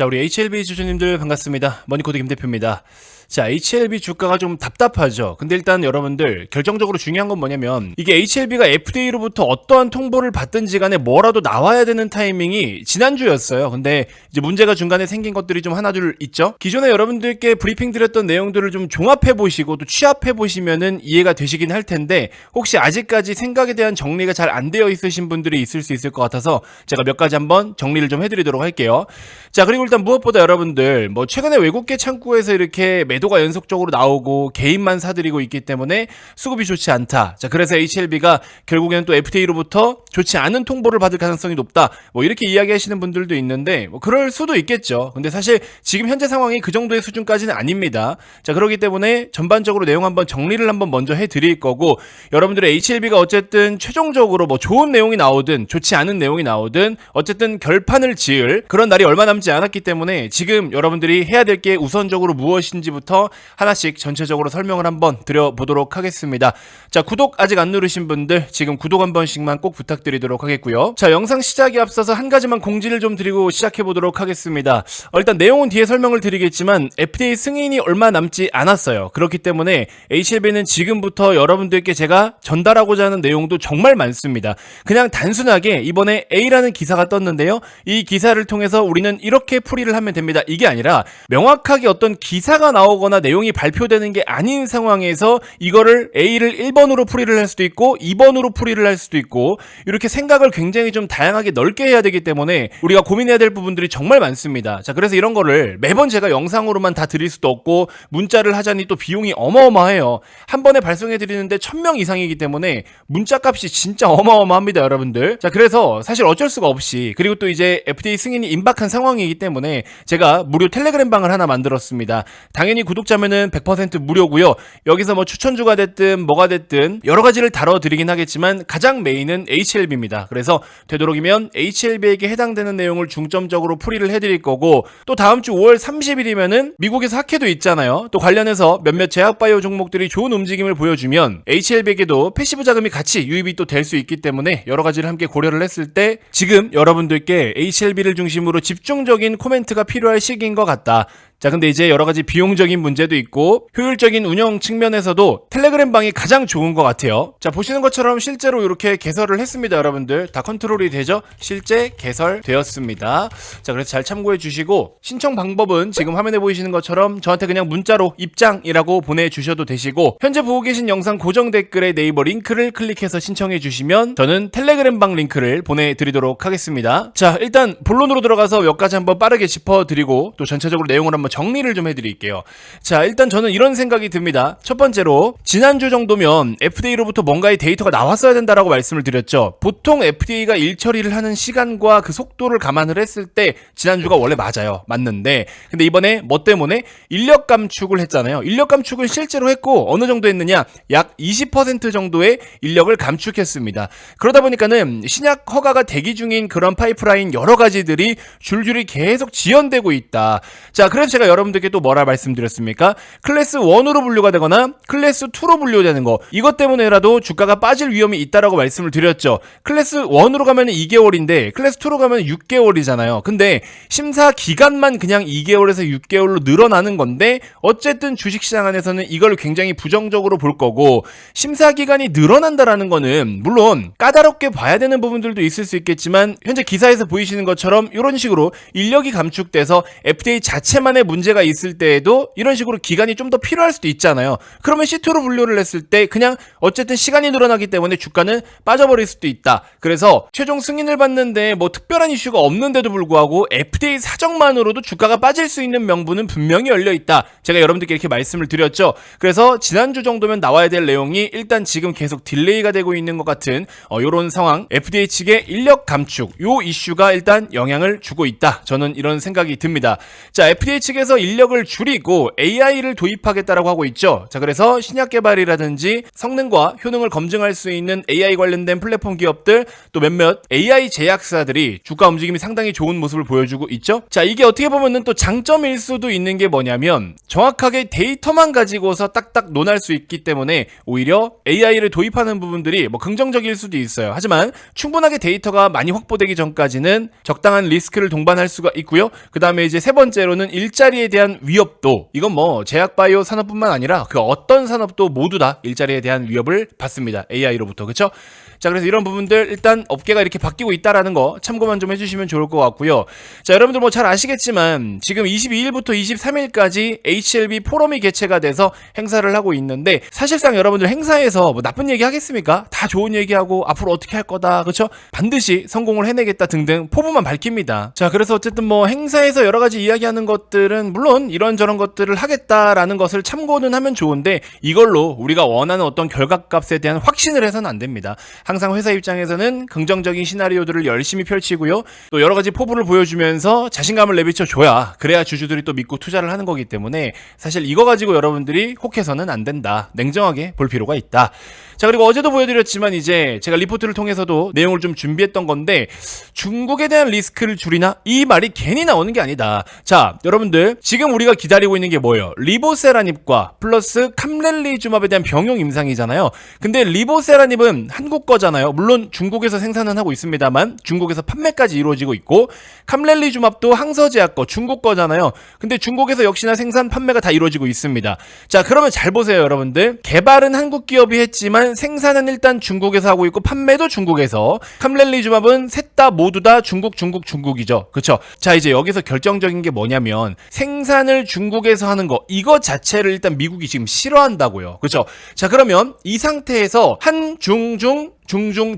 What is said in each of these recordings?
자, 우리 HLB 주주님들 반갑습니다. 머니코드 김대표입니다. 자, HLB 주가가 좀 답답하죠. 근데 일단 여러분들 결정적으로 중요한 건 뭐냐면 이게 HLB가 FDA로부터 어떠한 통보를 받든지 간에 뭐라도 나와야 되는 타이밍이 지난주였어요. 근데 이제 문제가 중간에 생긴 것들이 좀 하나둘 있죠. 기존에 여러분들께 브리핑 드렸던 내용들을 좀 종합해 보시고 또 취합해 보시면은 이해가 되시긴 할 텐데 혹시 아직까지 생각에 대한 정리가 잘 안 되어 있으신 분들이 있을 수 있을 것 같아서 제가 몇 가지 한번 정리를 좀 해드리도록 할게요. 자, 그리고 일단 무엇보다 여러분들 뭐 최근에 외국계 창구에서 이렇게 매도가 연속적으로 나오고 개인만 사들이고 있기 때문에 수급이 좋지 않다. 자, 그래서 HLB가 결국에는 또 FDA로부터 좋지 않은 통보를 받을 가능성이 높다. 뭐 이렇게 이야기하시는 분들도 있는데 뭐 그럴 수도 있겠죠. 근데 사실 지금 현재 상황이 그 정도의 수준까지는 아닙니다. 자, 그렇기 때문에 전반적으로 내용 한번 정리를 한번 먼저 해드릴 거고 여러분들의 HLB가 어쨌든 최종적으로 뭐 좋은 내용이 나오든 좋지 않은 내용이 나오든 어쨌든 결판을 지을 그런 날이 얼마 남지 않았기 때문에 지금 여러분들이 해야 될 게 우선적으로 무엇인지부터 하나씩 전체적으로 설명을 한번 드려보도록 하겠습니다. 자, 구독 아직 안 누르신 분들 지금 구독 한 번씩만 꼭 부탁드리도록 하겠고요. 자, 영상 시작에 앞서서 한 가지만 공지를 좀 드리고 시작해보도록 하겠습니다. 일단 내용은 뒤에 설명을 드리겠지만 FDA 승인이 얼마 남지 않았어요. 그렇기 때문에 HLB는 지금부터 여러분들께 제가 전달하고자 하는 내용도 정말 많습니다. 그냥 단순하게 이번에 A라는 기사가 떴는데요. 이 기사를 통해서 우리는 이렇게 풀이를 하면 됩니다. 이게 아니라 명확하게 어떤 기사가 나오거나 내용이 발표되는 게 아닌 상황에서 이거를 A를 1번으로 풀이를 할 수도 있고 2번으로 풀이를 할 수도 있고 이렇게 생각을 굉장히 좀 다양하게 넓게 해야 되기 때문에 우리가 고민해야 될 부분들이 정말 많습니다. 자, 그래서 이런 거를 매번 제가 영상으로만 다 드릴 수도 없고 문자를 하자니 또 비용이 어마어마해요. 한 번에 발송해 드리는데 1000명 이상이기 때문에 문자 값이 진짜 어마어마합니다, 여러분들. 자, 그래서 사실 어쩔 수가 없이 그리고 또 이제 FDA 승인이 임박한 상황이기 때문에 제가 무료 텔레그램 방을 하나 만들었습니다. 당연히 구독자면은 100% 무료고요. 여기서 뭐 추천주가 됐든 뭐가 됐든 여러 가지를 다뤄드리긴 하겠지만 가장 메인은 HLB입니다. 그래서 되도록이면 HLB에게 해당되는 내용을 중점적으로 풀이를 해드릴 거고 또 다음 주 5월 30일이면은 미국에서 학회도 있잖아요. 또 관련해서 몇몇 제약바이오 종목들이 좋은 움직임을 보여주면 HLB에게도 패시브 자금이 같이 유입이 또 될 수 있기 때문에 여러 가지를 함께 고려를 했을 때 지금 여러분들께 HLB를 중심으로 집중적인 코멘트가 필요할 시기인 것 같다. 자, 근데 이제 여러 가지 비용적인 문제도 있고 효율적인 운영 측면에서도 텔레그램 방이 가장 좋은 것 같아요. 자, 보시는 것처럼 실제로 이렇게 개설을 했습니다. 여러분들 다 컨트롤이 되죠? 실제 개설되었습니다. 자, 그래서 잘 참고해 주시고 신청 방법은 지금 화면에 보이시는 것처럼 저한테 그냥 문자로 입장이라고 보내주셔도 되시고 현재 보고 계신 영상 고정 댓글에 네이버 링크를 클릭해서 신청해 주시면 저는 텔레그램 방 링크를 보내드리도록 하겠습니다. 자, 일단 본론으로 들어가서 몇 가지 한번 빠르게 짚어드리고 또 전체적으로 내용을 한번 정리를 좀 해드릴게요. 자, 일단 저는 이런 생각이 듭니다. 첫 번째로 지난주 정도면 FDA로부터 뭔가의 데이터가 나왔어야 된다라고 말씀을 드렸죠. 보통 FDA가 일 처리를 하는 시간과 그 속도를 감안을 했을 때 지난주가 원래 맞아요. 맞는데 근데 이번에 뭐 때문에 인력 감축을 했잖아요. 인력 감축을 실제로 했고 어느 정도 했느냐? 약 20% 정도의 인력을 감축했습니다. 그러다 보니까는 신약 허가가 대기 중인 그런 파이프라인 여러 가지들이 줄줄이 계속 지연되고 있다. 자, 그래서 제가 여러분들께 또 뭐라 말씀드렸습니까? 클래스 1으로 분류가 되거나 클래스 2로 분류되는 거 이것 때문에라도 주가가 빠질 위험이 있다라고 말씀을 드렸죠. 클래스 1으로 가면 2개월인데 클래스 2로 가면 6개월이잖아요. 근데 심사 기간만 그냥 2개월에서 6개월로 늘어나는 건데 어쨌든 주식시장 안에서는 이걸 굉장히 부정적으로 볼 거고 심사 기간이 늘어난다라는 거는 물론 까다롭게 봐야 되는 부분들도 있을 수 있겠지만 현재 기사에서 보이시는 것처럼 이런 식으로 인력이 감축돼서 FDA 자체만의 문제가 있을 때에도 이런 식으로 기간이 좀 더 필요할 수도 있잖아요. 그러면 C2로 분류를 했을 때 그냥 어쨌든 시간이 늘어나기 때문에 주가는 빠져버릴 수도 있다. 그래서 최종 승인을 받는데 뭐 특별한 이슈가 없는데도 불구하고 FDA 사정만으로도 주가가 빠질 수 있는 명분은 분명히 열려있다. 제가 여러분들께 이렇게 말씀을 드렸죠. 그래서 지난주 정도면 나와야 될 내용이 일단 지금 계속 딜레이가 되고 있는 것 같은 이런 상황 FDA 측의 인력 감축 요 이슈가 일단 영향을 주고 있다. 저는 이런 생각이 듭니다. 자, FDA 측의 쪽에서 인력을 줄이고 AI를 도입하겠다라고 하고 있죠. 자, 그래서 신약 개발이라든지 성능과 효능을 검증할 수 있는 AI 관련된 플랫폼 기업들, 또 몇몇 AI 제약사들이 주가 움직임이 상당히 좋은 모습을 보여주고 있죠. 자, 이게 어떻게 보면은 또 장점일 수도 있는 게 뭐냐면 정확하게 데이터만 가지고서 딱딱 논할 수 있기 때문에 오히려 AI를 도입하는 부분들이 뭐 긍정적일 수도 있어요. 하지만 충분하게 데이터가 많이 확보되기 전까지는 적당한 리스크를 동반할 수가 있고요. 그 다음에 이제 세 번째로는 일자리에 대한 위협도, 이건 뭐 제약바이오 산업뿐만 아니라 그 어떤 산업도 모두 다 일자리에 대한 위협을 받습니다. AI로부터. 그렇죠? 자, 그래서 이런 부분들 일단 업계가 이렇게 바뀌고 있다라는 거 참고만 좀 해주시면 좋을 것 같고요. 자, 여러분들 뭐 잘 아시겠지만 지금 22일부터 23일까지 HLB 포럼이 개최가 돼서 행사를 하고 있는데, 사실상 여러분들 행사에서 뭐 나쁜 얘기 하겠습니까? 다 좋은 얘기하고 앞으로 어떻게 할 거다, 그렇죠? 반드시 성공을 해내겠다 등등 포부만 밝힙니다. 자, 그래서 어쨌든 뭐 행사에서 여러 가지 이야기하는 것들은 물론 이런저런 것들을 하겠다라는 것을 참고는 하면 좋은데, 이걸로 우리가 원하는 어떤 결과값에 대한 확신을 해서는 안 됩니다. 항상 회사 입장에서는 긍정적인 시나리오들을 열심히 펼치고요. 또 여러 가지 포부를 보여주면서 자신감을 내비쳐 줘야, 그래야 주주들이 또 믿고 투자를 하는 거기 때문에 사실 이거 가지고 여러분들이 혹해서는 안 된다. 냉정하게 볼 필요가 있다. 자, 그리고 어제도 보여드렸지만 이제 제가 리포트를 통해서도 내용을 좀 준비했던 건데, 중국에 대한 리스크를 줄이나? 이 말이 괜히 나오는 게 아니다. 자, 여러분들 지금 우리가 기다리고 있는 게 뭐예요? 리보세라닙과 플러스 캄렐리주맙에 대한 병용 임상이잖아요. 근데 리보세라닙은 한국 거잖아요. 물론 중국에서 생산은 하고 있습니다만 중국에서 판매까지 이루어지고 있고, 캄렐리주맙도 항서제약 거 중국 거잖아요. 근데 중국에서 역시나 생산 판매가 다 이루어지고 있습니다. 자, 그러면 잘 보세요, 여러분들. 개발은 한국 기업이 했지만 생산은 일단 중국에서 하고 있고 판매도 중국에서. 캄렐리주맙은 셋 다 모두 다 중국이죠. 그쵸? 자, 이제 여기서 결정적인 게 뭐냐면 생산을 중국에서 하는 거, 이거 자체를 일단 미국이 지금 싫어한다고요. 그쵸? 자, 그러면 이 상태에서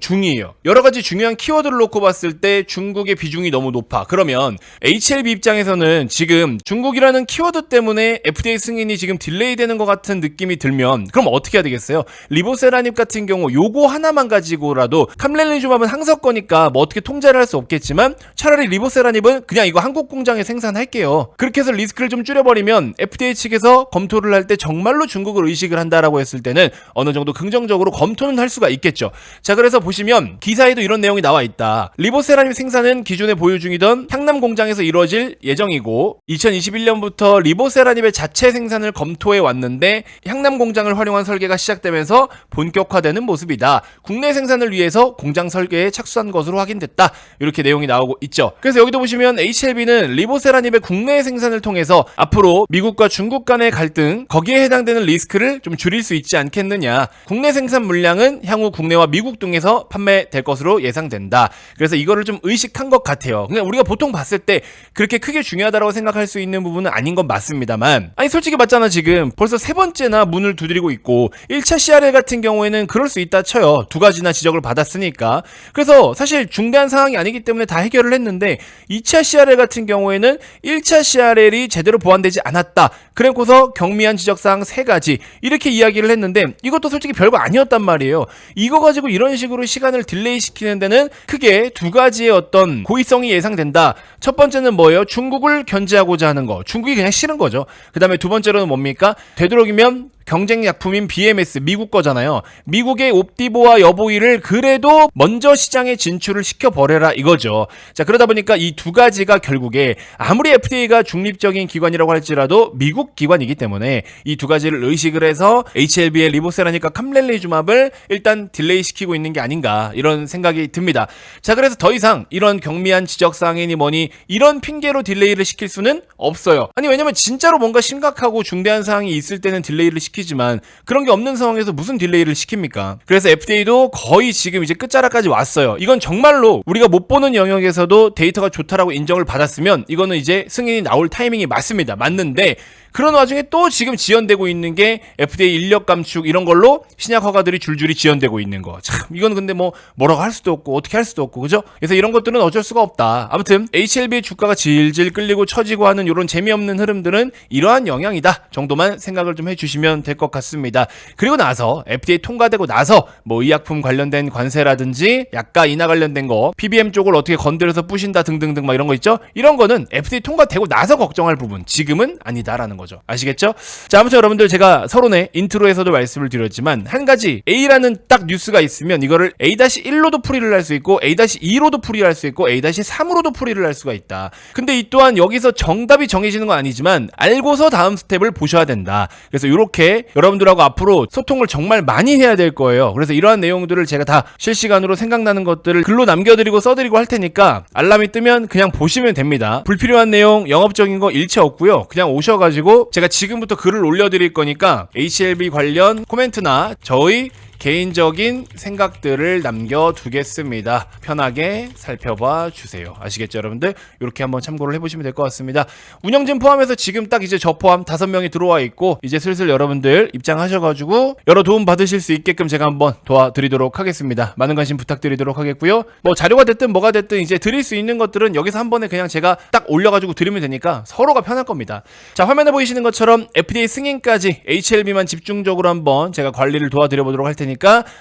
중이에요. 여러 가지 중요한 키워드를 놓고 봤을 때 중국의 비중이 너무 높아. 그러면 HLB 입장에서는 지금 중국이라는 키워드 때문에 FDA 승인이 지금 딜레이 되는 것 같은 느낌이 들면 그럼 어떻게 해야 되겠어요? 리보세라닙 같은 경우 요거 하나만 가지고라도, 캄렐리주맙은 항서 거니까 뭐 어떻게 통제를 할 수 없겠지만 차라리 리보세라닙은 그냥 이거 한국 공장에 생산할게요. 그렇게 해서 리스크를 좀 줄여버리면 FDA 측에서 검토를 할 때 정말로 중국을 의식을 한다라고 했을 때는 어느 정도 긍정적으로 검토는 할 수가 있겠죠. 자, 그래서 보시면 기사에도 이런 내용이 나와 있다. 리보세라닙 생산은 기존에 보유 중이던 향남 공장에서 이루어질 예정이고 2021년부터 리보세라닙의 자체 생산을 검토해 왔는데 향남 공장을 활용한 설계가 시작되면서 본격화되는 모습이다. 국내 생산을 위해서 공장 설계에 착수한 것으로 확인됐다. 이렇게 내용이 나오고 있죠. 그래서 여기도 보시면 HLB는 리보세라닙의 국내 생산을 통해서 앞으로 미국과 중국 간의 갈등, 거기에 해당되는 리스크를 좀 줄일 수 있지 않겠느냐. 국내 생산 물량은 향후 국내와 미국 등에서 판매될 것으로 예상된다. 그래서 이거를 좀 의식한 것 같아요. 그냥 우리가 보통 봤을 때 그렇게 크게 중요하다고 생각할 수 있는 부분은 아닌 건 맞습니다만, 아니 솔직히 맞잖아. 지금 벌써 세 번째나 문을 두드리고 있고 1차 CRL 같은 경우에는 그럴 수 있다 쳐요. 두 가지나 지적을 받았으니까. 그래서 사실 중대한 상황이 아니기 때문에 다 해결을 했는데 2차 CRL 같은 경우에는 1차 CRL이 제대로 보완되지 않았다. 그래고서 경미한 지적사항 3가지 이렇게 이야기를 했는데 이것도 솔직히 별거 아니었단 말이에요. 이거 가지고 이런 식으로 시간을 딜레이 시키는 데는 크게 두 가지의 어떤 고의성이 예상된다. 첫 번째는 뭐예요? 중국을 견제하고자 하는 거. 중국이 그냥 싫은 거죠. 그 다음에 두 번째로는 뭡니까? 되도록이면 경쟁 약품인 BMS 미국 거잖아요. 미국의 옵디보와 여보이를 그래도 먼저 시장에 진출을 시켜버려라 이거죠. 자, 그러다 보니까 이 두 가지가 결국에 아무리 FDA가 중립적인 기관이라고 할지라도 미국 기관이기 때문에 이 두 가지를 의식을 해서 HLB의 리보세라닙과 캄렐리주맙을 일단 딜레이 시키고 있는 게 아닌가 이런 생각이 듭니다. 자, 그래서 더 이상 이런 경미한 지적사항이니 뭐니 이런 핑계로 딜레이를 시킬 수는 없어요. 아니 왜냐면 진짜로 뭔가 심각하고 중대한 사항이 있을 때는 딜레이를 시키지만 그런 게 없는 상황에서 무슨 딜레이를 시킵니까? 그래서 FDA도 거의 지금 이제 끝자락까지 왔어요. 이건 정말로 우리가 못 보는 영역에서도 데이터가 좋다라고 인정을 받았으면 이거는 이제 승인이 나올 타이밍이 맞는데 그런 와중에 또 지금 지연되고 있는 게 FDA 인력 감축 이런 걸로 신약 허가들이 줄줄이 지연되고 있는 거. 참 이건 근데 뭐라고 할 수도 없고 어떻게 할 수도 없고 그죠? 그래서 이런 것들은 어쩔 수가 없다. 아무튼 HLB의 주가가 질질 끌리고 처지고 하는 이런 재미없는 흐름들은 이러한 영향이다 정도만 생각을 좀 해주시면 보시면 될 것 같습니다. 그리고 나서 FDA 통과되고 나서 뭐 의약품 관련된 관세라든지 약가 인하 관련된 거, PBM 쪽을 어떻게 건드려서 부신다 등등등 막 이런 거 있죠? 이런 거는 FDA 통과되고 나서 걱정할 부분, 지금은 아니다라는 거죠. 아시겠죠? 자, 아무튼 여러분들 제가 서론의 인트로에서도 말씀을 드렸지만 한 가지 A라는 딱 뉴스가 있으면 이거를 A-1로도 풀이를 할 수 있고 A-2로도 풀이를 할 수 있고 A-3으로도 풀이를 할 수가 있다. 근데 이 또한 여기서 정답이 정해지는 건 아니지만 알고서 다음 스텝을 보셔야 된다. 그래서 이렇게 여러분들하고 앞으로 소통을 정말 많이 해야 될 거예요. 그래서 이러한 내용들을 제가 다 실시간으로 생각나는 것들을 글로 남겨드리고 써드리고 할 테니까 알람이 뜨면 그냥 보시면 됩니다. 불필요한 내용, 영업적인 거 일체 없고요. 그냥 오셔가지고 제가 지금부터 글을 올려드릴 거니까 HLB 관련 코멘트나 저의 개인적인 생각들을 남겨두겠습니다. 편하게 살펴봐 주세요. 아시겠죠, 여러분들? 이렇게 한번 참고를 해보시면 될 것 같습니다. 운영진 포함해서 지금 딱 이제 저 포함 5명이 들어와 있고 이제 슬슬 여러분들 입장하셔가지고 여러 도움 받으실 수 있게끔 제가 한번 도와드리도록 하겠습니다. 많은 관심 부탁드리도록 하겠고요. 뭐 자료가 됐든 뭐가 됐든 이제 드릴 수 있는 것들은 여기서 한 번에 그냥 제가 딱 올려가지고 드리면 되니까 서로가 편할 겁니다. 자, 화면에 보이시는 것처럼 FDA 승인까지 HLB만 집중적으로 한번 제가 관리를 도와드려보도록 할 테니까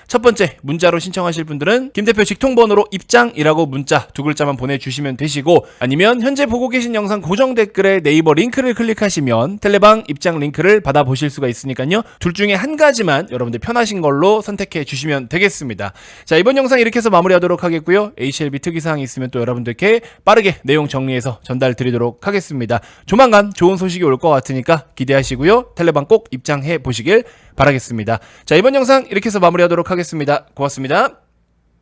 첫 번째 문자로 신청하실 분들은 김 대표 직통번호로 입장이라고 문자 2글자만 보내주시면 되시고, 아니면 현재 보고 계신 영상 고정 댓글에 네이버 링크를 클릭하시면 텔레방 입장 링크를 받아보실 수가 있으니까요. 둘 중에 한 가지만 여러분들 편하신 걸로 선택해 주시면 되겠습니다. 자, 이번 영상 이렇게 해서 마무리하도록 하겠고요. HLB 특이사항이 있으면 또 여러분들께 빠르게 내용 정리해서 전달 드리도록 하겠습니다. 조만간 좋은 소식이 올 것 같으니까 기대하시고요. 텔레방 꼭 입장해 보시길 바라겠습니다. 자, 이번 영상 이렇게 해서 마무리하도록 하겠습니다. 고맙습니다.